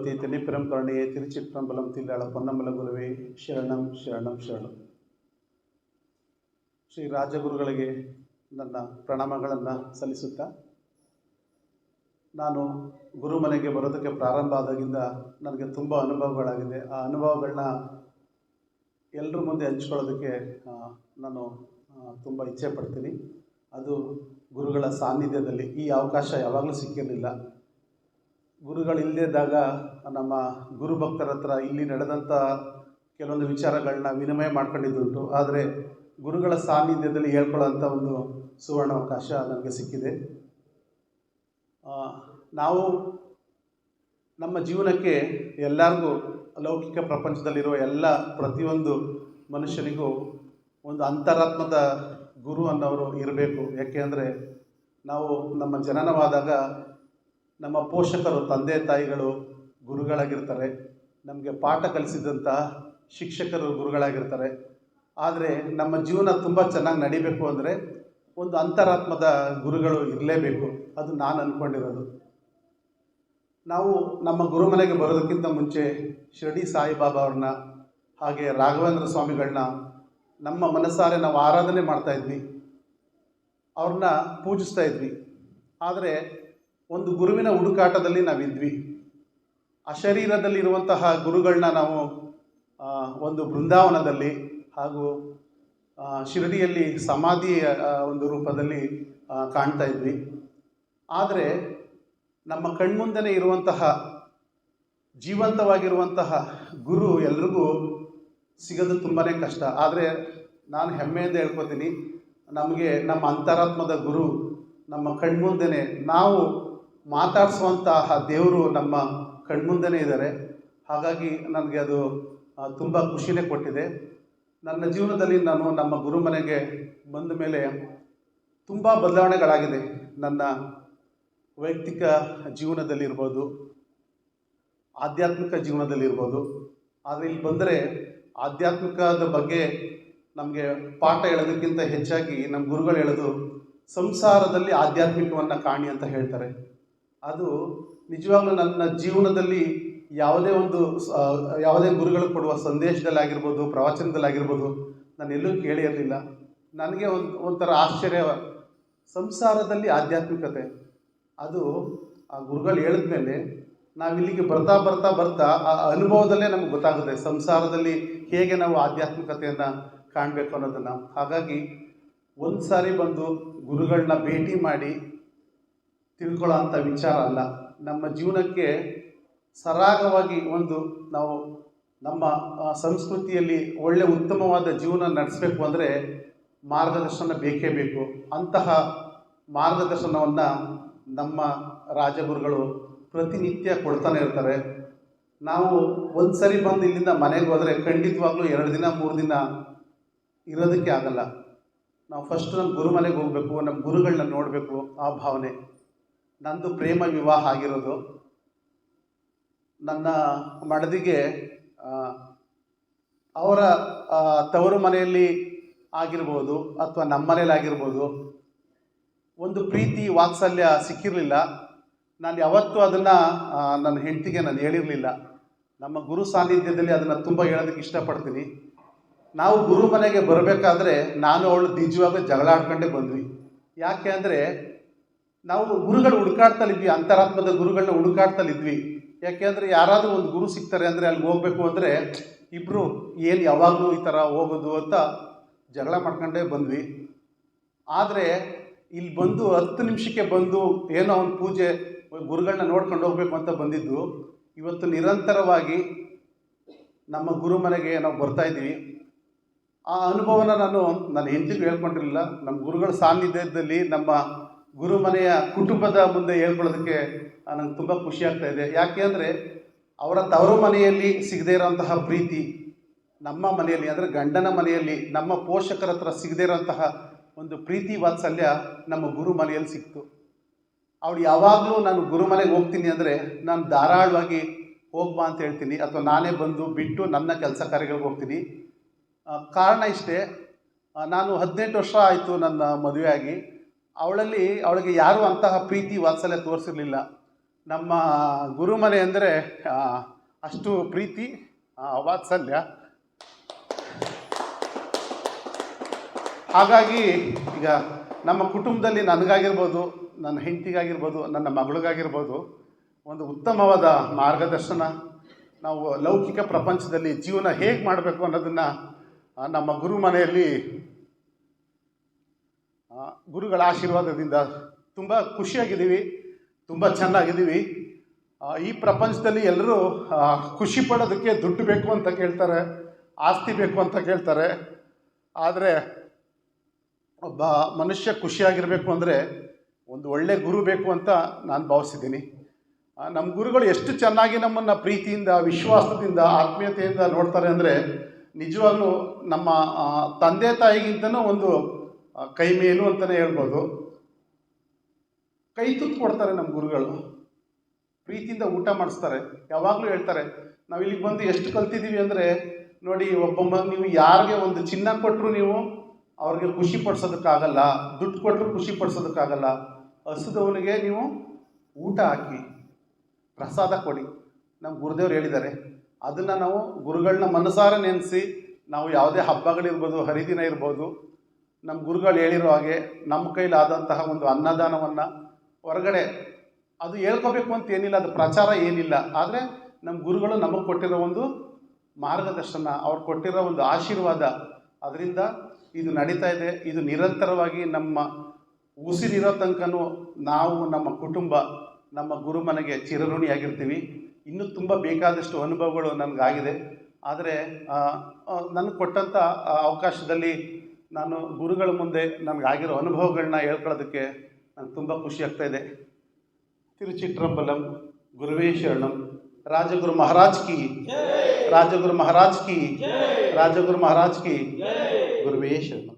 பரமபதத்தை தென்னிப்பிரம் கருணையை திருச்சிற்றம்பலம் தில்லாள பொன்னம்பல ಗುರುವೇ ಶರಣಂ ಶರಣಂ ಶರಣಂ. ಶ್ರೀ ರಾಜಗುರುಗಳಿಗೆ ನನ್ನ ಪ್ರಣಾಮಗಳನ್ನು ಸಲ್ಲಿಸುತ್ತಾ, ನಾನು ಗುರುಮನೆಗೆ ಬರೋದಕ್ಕೆ ಪ್ರಾರಂಭ ಆದಾಗಿಂದ ನನಗೆ ತುಂಬ ಅನುಭವಗಳಾಗಿದೆ. ಆ ಅನುಭವಗಳನ್ನ ಎಲ್ಲರ ಮುಂದೆ ಹಂಚ್ಕೊಳ್ಳೋದಕ್ಕೆ ನಾನು ತುಂಬ ಇಚ್ಛೆ ಪಡ್ತೀನಿ. ಅದು ಗುರುಗಳ ಸಾನ್ನಿಧ್ಯದಲ್ಲಿ. ಈ ಅವಕಾಶ ಯಾವಾಗಲೂ ಸಿಕ್ಕಿರಲಿಲ್ಲ. ಗುರುಗಳಿಲ್ಲದಿದ್ದಾಗ ನಮ್ಮ ಗುರುಭಕ್ತರ ಹತ್ರ ಇಲ್ಲಿ ನಡೆದಂಥ ಕೆಲವೊಂದು ವಿಚಾರಗಳನ್ನ ವಿನಿಮಯ ಮಾಡ್ಕೊಂಡಿದ್ದುಂಟು. ಆದರೆ ಗುರುಗಳ ಸಾನ್ನಿಧ್ಯದಲ್ಲಿ ಹೇಳ್ಕೊಳ್ಳೋಂಥ ಒಂದು ಸುವರ್ಣಾವಕಾಶ ನನಗೆ ಸಿಕ್ಕಿದೆ. ನಾವು ನಮ್ಮ ಜೀವನಕ್ಕೆ ಎಲ್ಲರಿಗೂ ಲೌಕಿಕ ಪ್ರಪಂಚದಲ್ಲಿರುವ ಪ್ರತಿಯೊಂದು ಮನುಷ್ಯನಿಗೂ ಒಂದು ಅಂತರಾತ್ಮದ ಗುರು ಅನ್ನೋರು ಇರಬೇಕು. ಯಾಕೆಂದರೆ ನಾವು ನಮ್ಮ ಜನನವಾದಾಗ ನಮ್ಮ ಪೋಷಕರು, ತಂದೆ ತಾಯಿಗಳು ಗುರುಗಳಾಗಿರ್ತಾರೆ. ನಮಗೆ ಪಾಠ ಕಲಿಸಿದಂತಹ ಶಿಕ್ಷಕರು ಗುರುಗಳಾಗಿರ್ತಾರೆ. ಆದರೆ ನಮ್ಮ ಜೀವನ ತುಂಬ ಚೆನ್ನಾಗಿ ನಡಿಬೇಕು ಅಂದರೆ ಒಂದು ಅಂತರಾತ್ಮದ ಗುರುಗಳು ಇರಲೇಬೇಕು. ಅದು ನಾನು ಅಂದ್ಕೊಂಡಿರೋದು. ನಾವು ನಮ್ಮ ಗುರುಮನೆಗೆ ಬರೋದಕ್ಕಿಂತ ಮುಂಚೆ ಶಿರಡಿ ಸಾಯಿಬಾಬಾ ಅವ್ರನ್ನ, ಹಾಗೆ ರಾಘವೇಂದ್ರ ಸ್ವಾಮಿಗಳನ್ನ ನಮ್ಮ ಮನಸ್ಸಾರೆ ನಾವು ಆರಾಧನೆ ಮಾಡ್ತಾಯಿದ್ವಿ, ಅವ್ರನ್ನ ಪೂಜಿಸ್ತಾ ಇದ್ವಿ. ಆದರೆ ಒಂದು ಗುರುವಿನ ಹುಡುಕಾಟದಲ್ಲಿ ನಾವಿದ್ವಿ. ಅಶರೀರದಲ್ಲಿರುವಂತಹ ಗುರುಗಳನ್ನ ನಾವು ಒಂದು ಬೃಂದಾವನದಲ್ಲಿ ಹಾಗೂ ಶಿರಡಿಯಲ್ಲಿ ಸಮಾಧಿಯ ಒಂದು ರೂಪದಲ್ಲಿ ಕಾಣ್ತಾ ಇದ್ವಿ. ಆದರೆ ನಮ್ಮ ಕಣ್ಮುಂದೆನೇ ಇರುವಂತಹ ಜೀವಂತವಾಗಿರುವಂತಹ ಗುರು ಎಲ್ರಿಗೂ ಸಿಗೋದು ತುಂಬಾ ಕಷ್ಟ. ಆದರೆ ನಾನು ಹೆಮ್ಮೆಯಿಂದ ಹೇಳ್ಕೊತೀನಿ, ನಮಗೆ ನಮ್ಮ ಅಂತರಾತ್ಮದ ಗುರು ನಮ್ಮ ಕಣ್ಮುಂದೆನೇ, ನಾವು ಮಾತಾಡಿಸುವಂತಹ ದೇವರು ನಮ್ಮ ಕಣ್ಮುಂದೆನೇ ಇದ್ದಾರೆ. ಹಾಗಾಗಿ ನನಗೆ ಅದು ತುಂಬ ಖುಷಿನೇ ಕೊಟ್ಟಿದೆ. ನನ್ನ ಜೀವನದಲ್ಲಿ ನಾನು ನಮ್ಮ ಗುರುಮನೆಗೆ ಬಂದ ಮೇಲೆ ತುಂಬ ಬದಲಾವಣೆಗಳಾಗಿದೆ. ನನ್ನ ವೈಯಕ್ತಿಕ ಜೀವನದಲ್ಲಿರ್ಬೋದು, ಆಧ್ಯಾತ್ಮಿಕ ಜೀವನದಲ್ಲಿರ್ಬೋದು. ಆದರೆ ಇಲ್ಲಿ ಬಂದರೆ ಆಧ್ಯಾತ್ಮಿಕದ ಬಗ್ಗೆ ನಮಗೆ ಪಾಠ ಹೇಳೋದಕ್ಕಿಂತ ಹೆಚ್ಚಾಗಿ ನಮ್ಮ ಗುರುಗಳು ಹೇಳೋದು ಸಂಸಾರದಲ್ಲಿ ಆಧ್ಯಾತ್ಮಿಕವನ್ನು ಕಾಣಿ ಅಂತ ಹೇಳ್ತಾರೆ. ಅದು ನಿಜವಾಗ್ಲೂ ನನ್ನ ಜೀವನದಲ್ಲಿ ಯಾವುದೇ ಗುರುಗಳು ಕೊಡುವ ಸಂದೇಶದಲ್ಲಾಗಿರ್ಬೋದು, ಪ್ರವಚನದಲ್ಲಾಗಿರ್ಬೋದು ನಾನು ಎಲ್ಲೂ ಕೇಳಿರಲಿಲ್ಲ. ನನಗೆ ಒಂಥರ ಆಶ್ಚರ್ಯ, ಸಂಸಾರದಲ್ಲಿ ಆಧ್ಯಾತ್ಮಿಕತೆ. ಅದು ಆ ಗುರುಗಳು ಹೇಳಿದ್ಮೇಲೆ ನಾವಿಲ್ಲಿಗೆ ಬರ್ತಾ ಬರ್ತಾ ಬರ್ತಾ ಆ ಅನುಭವದಲ್ಲೇ ನಮಗೆ ಗೊತ್ತಾಗುತ್ತೆ ಸಂಸಾರದಲ್ಲಿ ಹೇಗೆ ನಾವು ಆಧ್ಯಾತ್ಮಿಕತೆಯನ್ನು ಕಾಣಬೇಕು ಅನ್ನೋದನ್ನು. ಹಾಗಾಗಿ ಒಂದು ಸಾರಿ ಬಂದು ಗುರುಗಳನ್ನ ಭೇಟಿ ಮಾಡಿ ತಿಳ್ಕೊಳ್ಳೋ ಅಂಥ ವಿಚಾರ ಅಲ್ಲ. ನಮ್ಮ ಜೀವನಕ್ಕೆ ಸರಾಗವಾಗಿ ನಾವು ನಮ್ಮ ಸಂಸ್ಕೃತಿಯಲ್ಲಿ ಒಳ್ಳೆಯ ಉತ್ತಮವಾದ ಜೀವನ ನಡೆಸಬೇಕು ಅಂದರೆ ಮಾರ್ಗದರ್ಶನ ಬೇಕೇ ಬೇಕು. ಅಂತಹ ಮಾರ್ಗದರ್ಶನವನ್ನು ನಮ್ಮ ರಾಜಗುರುಗಳು ಪ್ರತಿನಿತ್ಯ ಕೊಡ್ತಾನೆ ಇರ್ತಾರೆ. ನಾವು ಒಂದು ಸರಿ ಬಂದು ಇಲ್ಲಿಂದ ಮನೆಗೆ ಹೋದರೆ ಖಂಡಿತವಾಗ್ಲೂ 2 ದಿನ 3 ದಿನ ಇರೋದಕ್ಕೆ ಆಗಲ್ಲ. ನಾವು ಫಸ್ಟ್ ನಮ್ಮ ಗುರುಮನೆಗೆ ಹೋಗಬೇಕು, ನಮ್ಮ ಗುರುಗಳನ್ನ ನೋಡಬೇಕು, ಆ ಭಾವನೆ. ನಂದು ಪ್ರೇಮ ವಿವಾಹ ಆಗಿರೋದು. ನನ್ನ ಮಡದಿಗೆ ಅವರ ತವರು ಮನೆಯಲ್ಲಿ ಆಗಿರ್ಬೋದು ಅಥವಾ ನಮ್ಮ ಮನೇಲಿ ಆಗಿರ್ಬೋದು ಒಂದು ಪ್ರೀತಿ ವಾತ್ಸಲ್ಯ ಸಿಕ್ಕಿರಲಿಲ್ಲ. ನಾನು ಯಾವತ್ತೂ ಅದನ್ನು ನನ್ನ ಹೆಂಡತಿಗೆ ನಾನು ಹೇಳಿರಲಿಲ್ಲ. ನಮ್ಮ ಗುರು ಸಾನ್ನಿಧ್ಯದಲ್ಲಿ ಅದನ್ನು ತುಂಬ ಹೇಳೋದಕ್ಕೆ ಇಷ್ಟಪಡ್ತೀನಿ. ನಾವು ಗುರು ಮನೆಗೆ ಬರಬೇಕಾದ್ರೆ ನಾನು ಅವಳು ನಿಜವಾಗ್ಲೂ ಜಗಳ ಆಡ್ಕೊಂಡೇ ಬಂದ್ವಿ. ಯಾಕೆ ಅಂದರೆ ನಾವು ಗುರುಗಳು ಹುಡುಕಾಡ್ತಲಿದ್ವಿ, ಅಂತರಾತ್ಮದ ಗುರುಗಳನ್ನ ಹುಡುಕಾಡ್ತಲಿದ್ವಿ. ಯಾಕೆ ಅಂದರೆ ಯಾರಾದರೂ ಒಂದು ಗುರು ಸಿಗ್ತಾರೆ ಅಂದರೆ ಅಲ್ಲಿಗೆ ಹೋಗಬೇಕು ಅಂದರೆ ಇಬ್ಬರು ಏನು ಯಾವಾಗಲೂ ಈ ಥರ ಹೋಗೋದು ಅಂತ ಜಗಳ ಮಾಡ್ಕೊಂಡೇ ಬಂದ್ವಿ. ಆದರೆ ಇಲ್ಲಿ ಬಂದು 10 ನಿಮಿಷಕ್ಕೆ ಬಂದು ಏನೋ ಒಂದು ಪೂಜೆ ಗುರುಗಳನ್ನ ನೋಡ್ಕೊಂಡು ಹೋಗಬೇಕು ಅಂತ ಬಂದಿದ್ದು, ಇವತ್ತು ನಿರಂತರವಾಗಿ ನಮ್ಮ ಗುರು ಮನೆಗೆ ನಾವು ಬರ್ತಾಯಿದ್ದೀವಿ. ಆ ಅನುಭವನ ನನ್ನ ಹೆಂಡತಿಗೂ ಹೇಳ್ಕೊಂಡಿರಲಿಲ್ಲ. ನಮ್ಮ ಗುರುಗಳ ಸಾನ್ನಿಧ್ಯದಲ್ಲಿ ನಮ್ಮ ಗುರುಮನೆಯ ಕುಟುಂಬದ ಮುಂದೆ ಹೇಳ್ಕೊಳ್ಳೋದಕ್ಕೆ ನನಗೆ ತುಂಬ ಖುಷಿ ಆಗ್ತಾ ಇದೆ. ಯಾಕೆ ಅಂದರೆ ಅವರ ತವರು ಮನೆಯಲ್ಲಿ ಸಿಗದೇ ಇರೋಂತಹ ಪ್ರೀತಿ ನಮ್ಮ ಮನೆಯಲ್ಲಿ, ಅಂದರೆ ಗಂಡನ ಮನೆಯಲ್ಲಿ ನಮ್ಮ ಪೋಷಕರ ಹತ್ರ ಸಿಗದೇ ಇರೋಂತಹ ಒಂದು ಪ್ರೀತಿ ವಾತ್ಸಲ್ಯ ನಮ್ಮ ಗುರು ಮನೆಯಲ್ಲಿ ಸಿಕ್ತು. ಅವಳು ಯಾವಾಗಲೂ ನಾನು ಗುರು ಮನೆಗೆ ಹೋಗ್ತೀನಿ ಅಂದರೆ ನಾನು ಧಾರಾಳವಾಗಿ ಹೋಗ್ಬಾ ಅಂತ ಹೇಳ್ತೀನಿ, ಅಥವಾ ನಾನೇ ಬಂದು ಬಿಟ್ಟು ನನ್ನ ಕೆಲಸ ಕಾರ್ಯಗಳಿಗೆ ಹೋಗ್ತೀನಿ. ಕಾರಣ ಇಷ್ಟೇ, ನಾನು 18 ವರ್ಷ ಆಯಿತು ನನ್ನ ಮದುವೆ ಆಗಿ. ಅವಳಿಗೆ ಯಾರೂ ಅಂತಹ ಪ್ರೀತಿ ವಾತ್ಸಲ್ಯ ತೋರಿಸಿರಲಿಲ್ಲ. ನಮ್ಮ ಗುರುಮನೆ ಅಂದರೆ ಅಷ್ಟು ಪ್ರೀತಿ ವಾತ್ಸಲ್ಯ. ಹಾಗಾಗಿ ಈಗ ನಮ್ಮ ಕುಟುಂಬದಲ್ಲಿ ನನಗಾಗಿರ್ಬೋದು, ನನ್ನ ಹೆಂಡತಿಗಾಗಿರ್ಬೋದು, ನನ್ನ ಮಗಳಿಗಾಗಿರ್ಬೋದು ಒಂದು ಉತ್ತಮವಾದ ಮಾರ್ಗದರ್ಶನ. ನಾವು ಲೌಕಿಕ ಪ್ರಪಂಚದಲ್ಲಿ ಜೀವನ ಹೇಗೆ ಮಾಡಬೇಕು ಅನ್ನೋದನ್ನು ನಮ್ಮ ಗುರುಮನೆಯಲ್ಲಿ ಗುರುಗಳ ಆಶೀರ್ವಾದದಿಂದ ತುಂಬ ಖುಷಿಯಾಗಿದ್ದೀವಿ, ತುಂಬ ಚೆನ್ನಾಗಿದ್ದೀವಿ. ಈ ಪ್ರಪಂಚದಲ್ಲಿ ಎಲ್ಲರೂ ಖುಷಿ ಪಡೋದಕ್ಕೆ ದುಡ್ಡು ಬೇಕು ಅಂತ ಕೇಳ್ತಾರೆ, ಆಸ್ತಿ ಬೇಕು ಅಂತ ಕೇಳ್ತಾರೆ. ಆದರೆ ಒಬ್ಬ ಮನುಷ್ಯ ಖುಷಿಯಾಗಿರಬೇಕು ಅಂದರೆ ಒಂದು ಒಳ್ಳೆಯ ಗುರು ಬೇಕು ಅಂತ ನಾನು ಭಾವಿಸಿದ್ದೀನಿ. ನಮ್ಮ ಗುರುಗಳು ಎಷ್ಟು ಚೆನ್ನಾಗಿ ನಮ್ಮನ್ನು ಪ್ರೀತಿಯಿಂದ, ವಿಶ್ವಾಸದಿಂದ, ಆತ್ಮೀಯತೆಯಿಂದ ನೋಡ್ತಾರೆ ಅಂದರೆ ನಿಜವಾಗ್ಲೂ ನಮ್ಮ ತಂದೆ ತಾಯಿಗಿಂತನೂ ಒಂದು ಕೈ ಮೇಲು ಅಂತಲೇ ಹೇಳ್ಬೋದು. ಕೈ ತುತ್ತು ಕೊಡ್ತಾರೆ ನಮ್ಮ ಗುರುಗಳು, ಪ್ರೀತಿಯಿಂದ ಊಟ ಮಾಡಿಸ್ತಾರೆ. ಯಾವಾಗಲೂ ಹೇಳ್ತಾರೆ, ನಾವು ಇಲ್ಲಿಗೆ ಬಂದು ಎಷ್ಟು ಕಲ್ತಿದ್ದೀವಿ ಅಂದರೆ ನೋಡಿ, ನೀವು ಯಾರಿಗೆ ಒಂದು ಚಿನ್ನ ಕೊಟ್ಟರು ನೀವು ಅವ್ರಿಗೆ ಖುಷಿ ಪಡಿಸೋದಕ್ಕಾಗಲ್ಲ, ದುಡ್ಡು ಕೊಟ್ಟರು ಖುಷಿ ಪಡಿಸೋದಕ್ಕಾಗಲ್ಲ. ಹಸಿದವನಿಗೆ ನೀವು ಊಟ ಹಾಕಿ, ಪ್ರಸಾದ ಕೊಡಿ. ನಮ್ಮ ಗುರುದೇವ್ರು ಹೇಳಿದ್ದಾರೆ. ಅದನ್ನು ನಾವು ಗುರುಗಳನ್ನ ಮನಸಾರ ನೆನೆಸಿ ನಾವು ಯಾವುದೇ ಹಬ್ಬಗಳಿರ್ಬೋದು, ಹರಿದಿನ ಇರ್ಬೋದು, ನಮ್ಮ ಗುರುಗಳು ಹೇಳಿರೋ ಹಾಗೆ ನಮ್ಮ ಕೈಲಾದಂತಹ ಒಂದು ಅನ್ನದಾನವನ್ನು ಹೊರಗಡೆ ಅದು ಹೇಳ್ಕೋಬೇಕು ಅಂತ ಏನಿಲ್ಲ, ಅದು ಪ್ರಚಾರ ಏನಿಲ್ಲ. ಆದರೆ ನಮ್ಮ ಗುರುಗಳು ನಮಗೆ ಕೊಟ್ಟಿರೋ ಒಂದು ಮಾರ್ಗದರ್ಶನ, ಅವ್ರು ಕೊಟ್ಟಿರೋ ಒಂದು ಆಶೀರ್ವಾದ, ಅದರಿಂದ ಇದು ನಡೀತಾ ಇದೆ. ಇದು ನಿರಂತರವಾಗಿ ನಮ್ಮ ಉಸಿರಿರೋ ತನಕನೂ ನಾವು, ನಮ್ಮ ಕುಟುಂಬ, ನಮ್ಮ ಗುರುಮನೆಗೆ ಚಿರಋಣಿಯಾಗಿರ್ತೀವಿ. ಇನ್ನೂ ತುಂಬ ಬೇಕಾದಷ್ಟು ಅನುಭವಗಳು ನನಗಾಗಿದೆ. ಆದರೆ ನನಗೆ ಕೊಟ್ಟಂಥ ಅವಕಾಶದಲ್ಲಿ ನಾನು ಗುರುಗಳ ಮುಂದೆ ನನಗಾಗಿರೋ ಅನುಭವಗಳನ್ನ ಹೇಳ್ಕೊಳ್ಳೋದಕ್ಕೆ ನನಗೆ ತುಂಬ ಖುಷಿ ಆಗ್ತಾಯಿದೆ. ತಿರುಚಿಟ್ರಂಬಲಂ, ಗುರುವೇ ಶರಣಂ. ರಾಜಗುರು ಮಹಾರಾಜ್ ಕಿ, ರಾಜಗುರು ಮಹಾರಾಜ್ ಕಿ, ರಾಜಗುರು ಮಹಾರಾಜ್ ಕಿ, ಗುರುವೇ ಶರಣಂ.